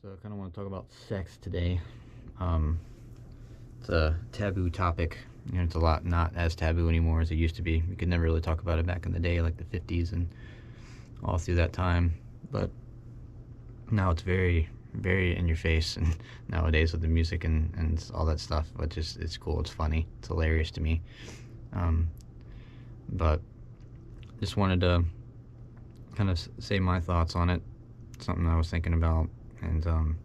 So I kind of want to talk about sex today. Um, it's a taboo topic. You know, it's a lot not as taboo anymore as it used to be. We could never really talk about it back in the day, like the 50s and all through that time. But now it's very, very in your face. And nowadays with the music and all that stuff, but just it's cool. It's funny. It's hilarious to me. Um, but just wanted to kind of say my thoughts on it. Something I was thinking about, and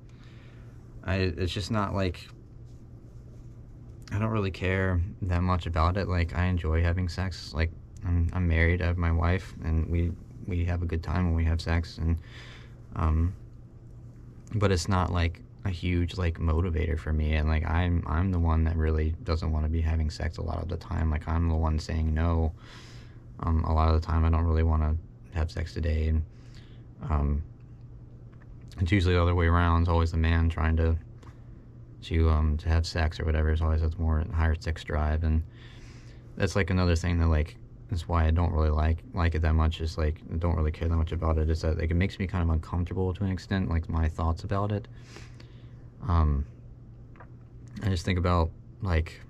it's just not like I don't really care that much about it. Like, I enjoy having sex. Like, I'm married. I have my wife, and we have a good time when we have sex. And um, but it's not like a huge like motivator for me. And like I'm the one that really doesn't want to be having sex a lot of the time. Like, I'm the one saying no. A lot of the time, I don't really want to have sex today, and it's usually the other way around. It's always the man trying to have sex or whatever. It's always has more higher sex drive, and that's like another thing that like that's why I don't really like it that much. Is like I don't really care that much about it. Is that like it makes me kind of uncomfortable to an extent. Like my thoughts about it. Um, I just think about like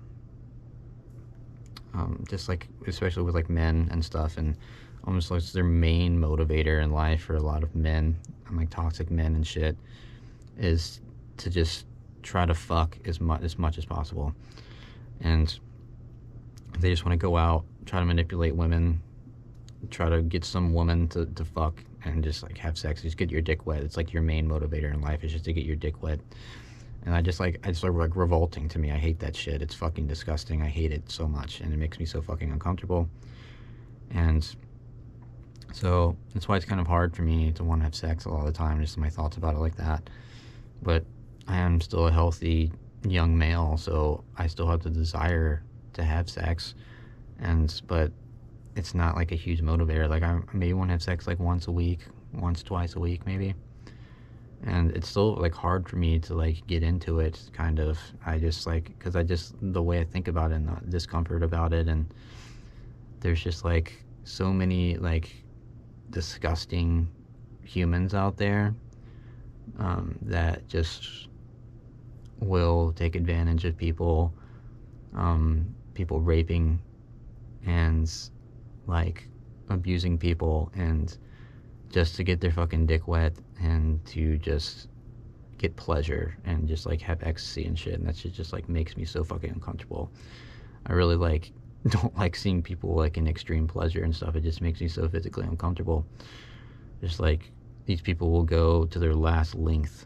just like especially with like men and stuff, and almost like their main motivator in life for a lot of men and like toxic men and shit is to just try to fuck as much as possible. And they just want to go out, try to manipulate women, try to get some woman to fuck and just like have sex, just get your dick wet. It's like your main motivator in life is just to get your dick wet. And it's like revolting to me. I hate that shit. It's fucking disgusting. I hate it so much, and it makes me so fucking uncomfortable. And so that's why it's kind of hard for me to want to have sex a lot of the time, just my thoughts about it like that. But I am still a healthy young male, so I still have the desire to have sex, but it's not like a huge motivator. Like, I maybe want to have sex like once a week, twice a week maybe. And it's still like hard for me to like get into it, kind of. I just like, because the way I think about it and the discomfort about it, and there's just like so many like disgusting humans out there that just will take advantage of people, people raping and like abusing people, and just to get their fucking dick wet and to just get pleasure and just like have ecstasy and shit. And that shit just like makes me so fucking uncomfortable. I really like don't like seeing people like in extreme pleasure and stuff. It just makes me so physically uncomfortable. Just like these people will go to their last length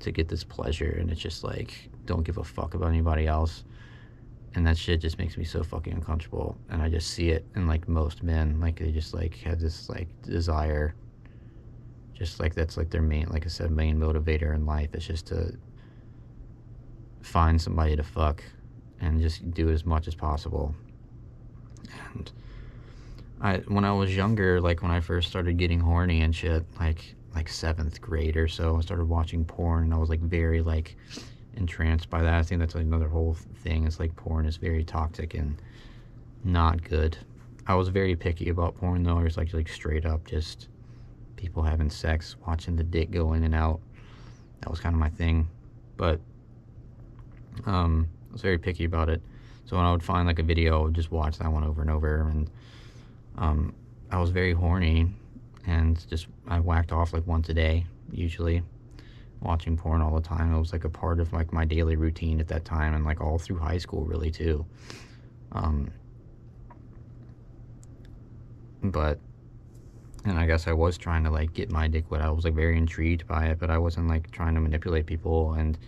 to get this pleasure, and it's just like don't give a fuck about anybody else. And that shit just makes me so fucking uncomfortable. And I just see it in like most men, like they just like have this like desire, just like that's like their main, like I said, main motivator in life is just to find somebody to fuck and just do as much as possible. And when I was younger, like when I first started getting horny and shit, like 7th grade or so, I started watching porn, and I was like very like entranced by that. I think that's like another whole thing. It's like porn is very toxic and not good. I was very picky about porn though. I was like straight up just people having sex, watching the dick go in and out. That was kind of my thing. But I was very picky about it. So when I would find like a video, I would just watch that one over and over. And I was very horny, and just I whacked off like once a day, usually, watching porn all the time. It was like a part of like my daily routine at that time, and like all through high school really too. But and I guess I was trying to like get my dick wet. I was like very intrigued by it, but I wasn't like trying to manipulate people and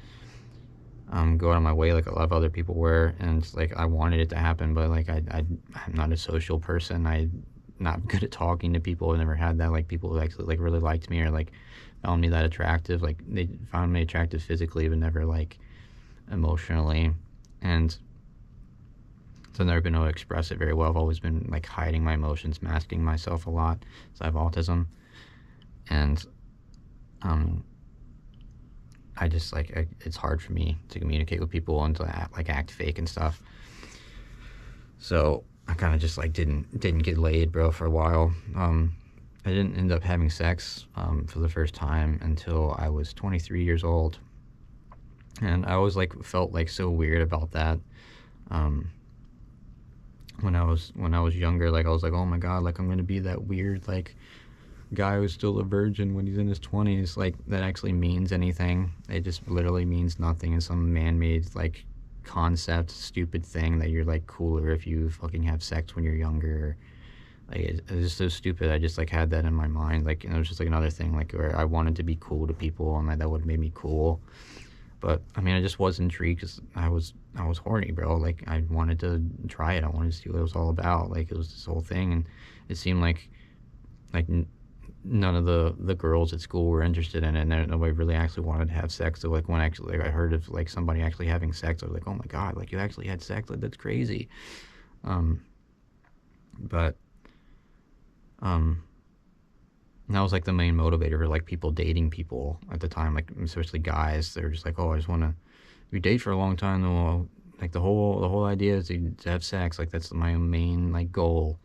go out of my way like a lot of other people were. And like I wanted it to happen, but like I'm not a social person. I'm not good at talking to people. I never had that. Like people who actually like really liked me or like found me that attractive. Like they found me attractive physically, but never like emotionally. And so I've never been able to express it very well. I've always been like hiding my emotions, masking myself a lot. So I have autism, and I just like it's hard for me to communicate with people and to act fake and stuff. So I kind of just like didn't get laid, bro, for a while. I didn't end up having sex for the first time until I was 23 years old, and I always like felt like so weird about that. Um, when I was younger, like I was like, oh my god, like I'm gonna be that weird like guy who's still a virgin when he's in his 20s. Like that actually means anything? It just literally means nothing. It's some man-made like concept, stupid thing that you're like cooler if you fucking have sex when you're younger. Like it's just so stupid. I just like had that in my mind. Like, and it was just like another thing like where I wanted to be cool to people, and like that would have made me cool. But I mean, I just was intrigued because I was horny, bro. Like I wanted to try it. I wanted to see what it was all about. Like it was this whole thing, and it seemed like none of the girls at school were interested in it, and nobody really actually wanted to have sex. So like when actually like, I heard of like somebody actually having sex, I was like, oh my god, like you actually had sex? Like that's crazy. Um, but um, that was like the main motivator for like people dating people at the time, like especially guys. They're just like, oh, I just want to. If you date for a long time, then well, like the whole idea is to have sex. Like that's my main like goal.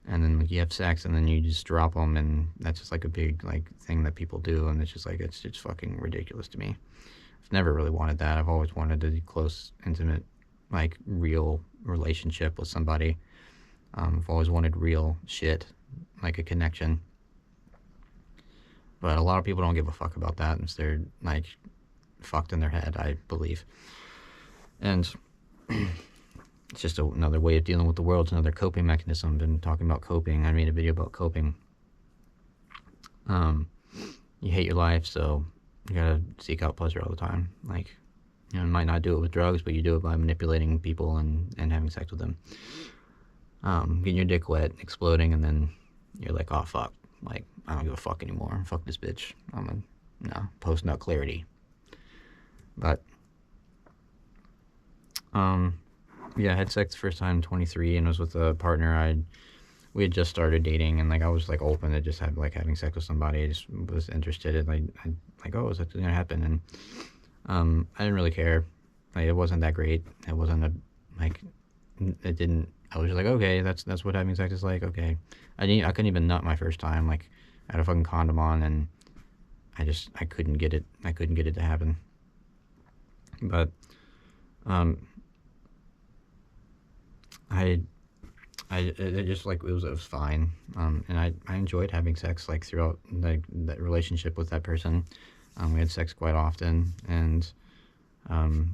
And then like you have sex, and then you just drop them, and that's just like a big like thing that people do, and it's just like it's just fucking ridiculous to me. I've never really wanted that. I've always wanted a close, intimate, like real relationship with somebody. I've always wanted real shit, like a connection. But a lot of people don't give a fuck about that, and they're like fucked in their head, I believe. And it's just another way of dealing with the world. It's another coping mechanism. I've been talking about coping. I made a video about coping. You hate your life, so you gotta seek out pleasure all the time. Like, you know, you might not do it with drugs, but you do it by manipulating people and having sex with them. Getting your dick wet, exploding, and then you're like, oh fuck, like I don't give a fuck anymore. Fuck this bitch. Post-nut clarity. But yeah, I had sex the first time 23, and I was with a partner. We had just started dating, and like I was like open to just having sex with somebody. I just was interested in like, oh, is that gonna happen? And I didn't really care. Like it wasn't that great. It wasn't like it didn't. I was just like, okay, that's what having sex is like. Okay, I couldn't even nut my first time. Like I had a fucking condom on, and I couldn't get it. I couldn't get it to happen. But I it just like it was fine. And I enjoyed having sex like throughout like that relationship with that person. We had sex quite often, and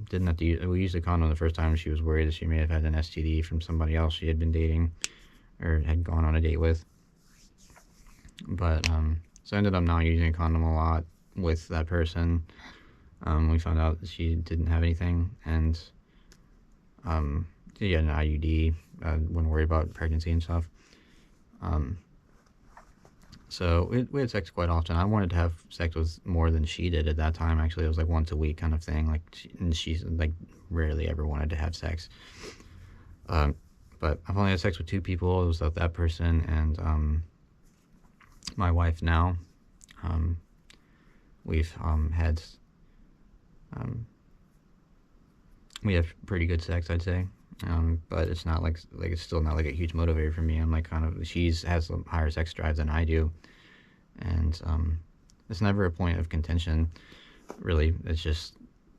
didn't have to we used a condom the first time. She was worried that she may have had an STD from somebody else she had been dating or had gone on a date with. But so I ended up not using a condom a lot with that person. We found out that she didn't have anything, and she had an IUD. Wouldn't worry about pregnancy and stuff. So we had sex quite often. I wanted to have sex with more than she did at that time. Actually, it was like once a week kind of thing. Like she's like rarely ever wanted to have sex. But I've only had sex with two people. It was with that person and my wife now. We've had we have pretty good sex, I'd say. But it's not like it's still not like a huge motivator for me. I'm like kind of has a higher sex drive than I do, and it's never a point of contention, really. It's just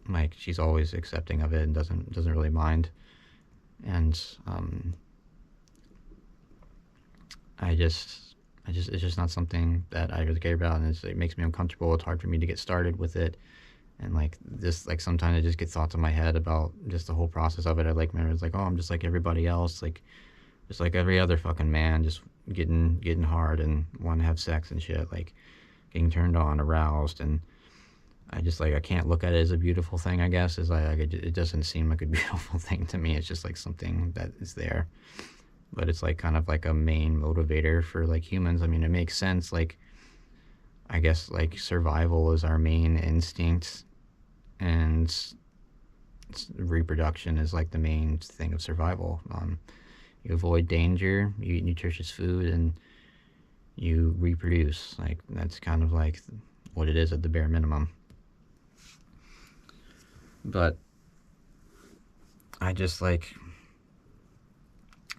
like she's always accepting of it and doesn't really mind, and it's just not something that I really care about, and it makes me uncomfortable. It's hard for me to get started with it. And like this, like sometimes I just get thoughts in my head about just the whole process of it. I like remember it's like, oh, I'm just like everybody else, like just like every other fucking man, just getting hard and want to have sex and shit, like getting turned on, aroused, and I just like I can't look at it as a beautiful thing. I guess is like it doesn't seem like a beautiful thing to me. It's just like something that is there, but it's like kind of like a main motivator for like humans. I mean, it makes sense. Like I guess like survival is our main instinct, and reproduction is like the main thing of survival. You avoid danger, you eat nutritious food, and you reproduce. Like that's kind of like what it is at the bare minimum. But I just like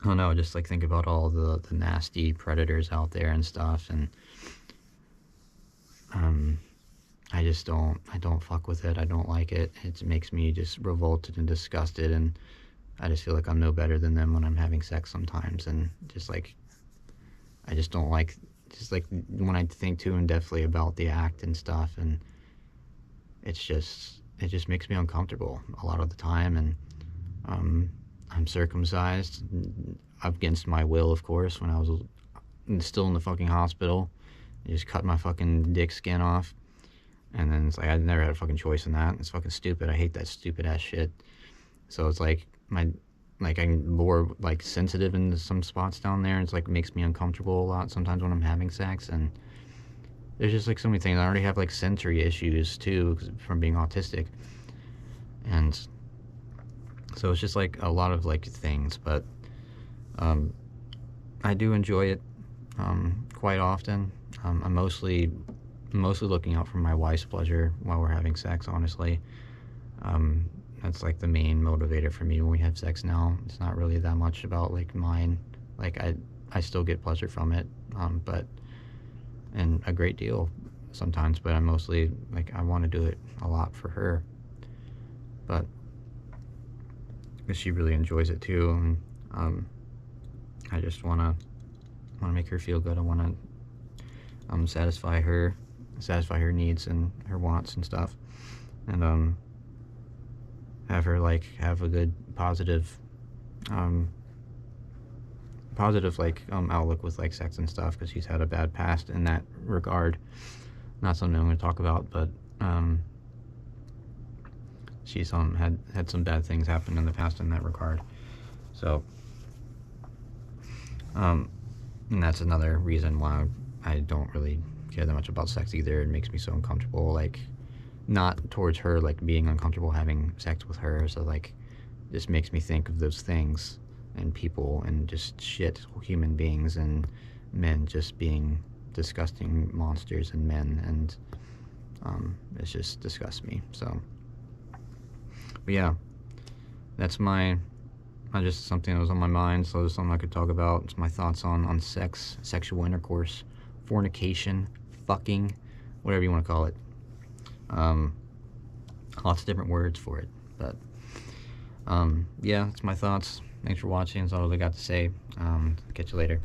I don't know, just like think about all the nasty predators out there and stuff, and um, I don't fuck with it. I don't like it. It makes me just revolted and disgusted, and I just feel like I'm no better than them when I'm having sex sometimes, and just like I just don't like, just like when I think too in depthly about the act and stuff, and it just makes me uncomfortable a lot of the time. And um, I'm circumcised against my will, of course, when I was still in the fucking hospital. They just cut my fucking dick skin off, and then it's like I never had a fucking choice in that. It's fucking stupid. I hate that stupid ass shit. So it's like I'm more like sensitive in some spots down there. It's like makes me uncomfortable a lot sometimes when I'm having sex, and there's just like so many things. I already have like sensory issues too from being autistic, and so it's just like a lot of like things. But um, I do enjoy it quite often. I'm mostly looking out for my wife's pleasure while we're having sex, honestly. Um, that's like the main motivator for me when we have sex now. It's not really that much about like mine. Like I still get pleasure from it, but and a great deal sometimes. But I'm mostly like I want to do it a lot for her, but because she really enjoys it too, and I just wanna make her feel good. I wanna satisfy her needs and her wants and stuff, and have her like have a good positive like outlook with like sex and stuff, because she's had a bad past in that regard. Not something I'm going to talk about, but she's had some bad things happen in the past in that regard. So and that's another reason why I don't really care that much about sex either. It makes me so uncomfortable, like not towards her, like being uncomfortable having sex with her. So like this makes me think of those things and people and just shit, human beings and men just being disgusting monsters and men, and it just disgusts me. So but yeah, that's just something that was on my mind, so it's something I could talk about. It's my thoughts on sex, sexual intercourse, fornication, fucking, whatever you want to call it. Lots of different words for it, but yeah, that's my thoughts. Thanks for watching. That's all I got to say. Catch you later.